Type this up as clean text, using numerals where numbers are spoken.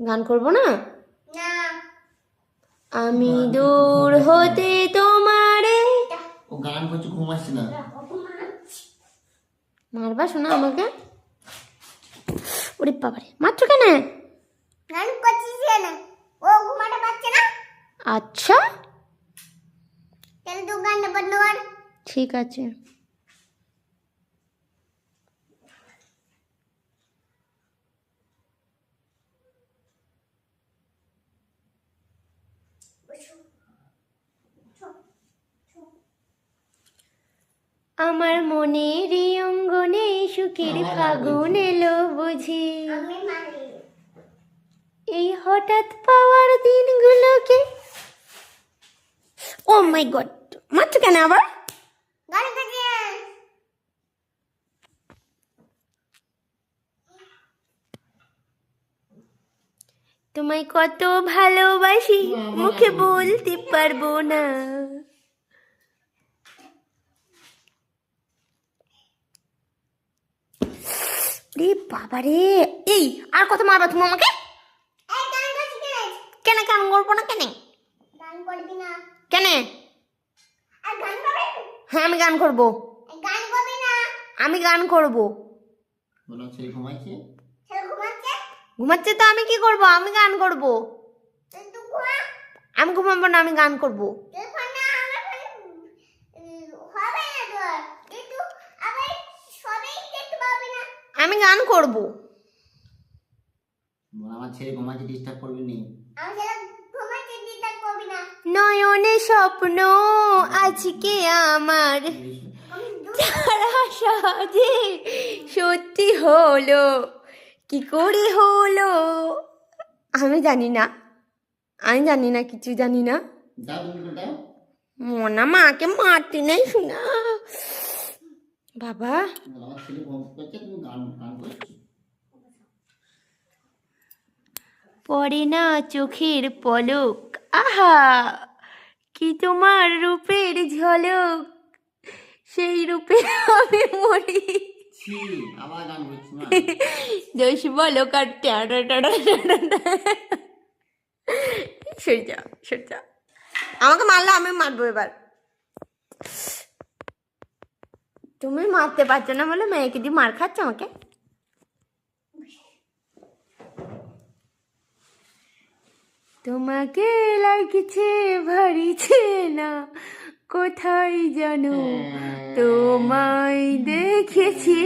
গান করবো না? আমি দূর হতে তোমারে। ও গান করছে, ঘুমাচ্ছে না। মারবা শোনা আমাকে? ওরে বাবারে, মারছো কেন? গান করছিস না, ও ঘুমাতে পারছে না। আচ্ছা তাহলে তুই গানটা বন্ধ কর। ঠিক আছে। আমার মনের অঙ্গনে সুখের ফাগুন এলো বুঝি, আমি মারি। এই হঠাৎ পাওয়ার দিনগুলোকে। ও মাই গড, মারছো কেন আবার? গান করছিস। তোমায় কত ভালোবাসি মুখে বলতে পারবো না। রে বাবারে, এই আর কত মারবা তুমি আমাকে? এই গান করছিস কেন গান করবো না কেন? গান করবি না। কেন? আর গান করবি? হ্যাঁ আমি গান করবো। গান করবি না। আমি গান করবো। বলো, ছেলে ঘুমাচ্ছে। ছেলে ঘুমাচ্ছে। ঘুমাচ্ছে তো আমি কি করবো? আমি গান করবো। তুই তো ঘুমা। আমি ঘুমাবো না, আমি গান করবো। তুই ফোন না, আমার ফোন হবে না তোর। কিন্তু আবার সবাই দেখতে পাবি না। আমি গান করবো। বলো, আমার ছেলে ঘুমাচ্ছে, ডিস্টার্ব করবি নি। আমার ছেলে ঘুমাচ্ছে, ডিস্টার্ব করবি না। নয়নে স্বপ্ন আজকে আমার, তারা সাজে সত্যি হলো, কি করে হলো আমি জানি না, আমি জানি না, কিছু জানি না। দাও, তুমি করে দাও। মনা মাকে মারতে নেই শোনা বাবা। বলো, আমার ছেলে ঘুম করছে, তুমি গান গান করছো। পড়ে না চোখের পলক, আহা কি তোমার রূপের ঝলক, সেই রূপে আমি মরি। ছি, আবার গান করছো না। দোষ বলো কার? সরে যা, সরে যা। আমাকে মারলে আমি মারবো এবার। তুমি মারতে পারছো না বলে মেয়েকে দিয়ে মার খাচ্ছ আমাকে। তোমাকে লাগছে ভারিছে না, কোথায় জানো তোমায় দেখেছি।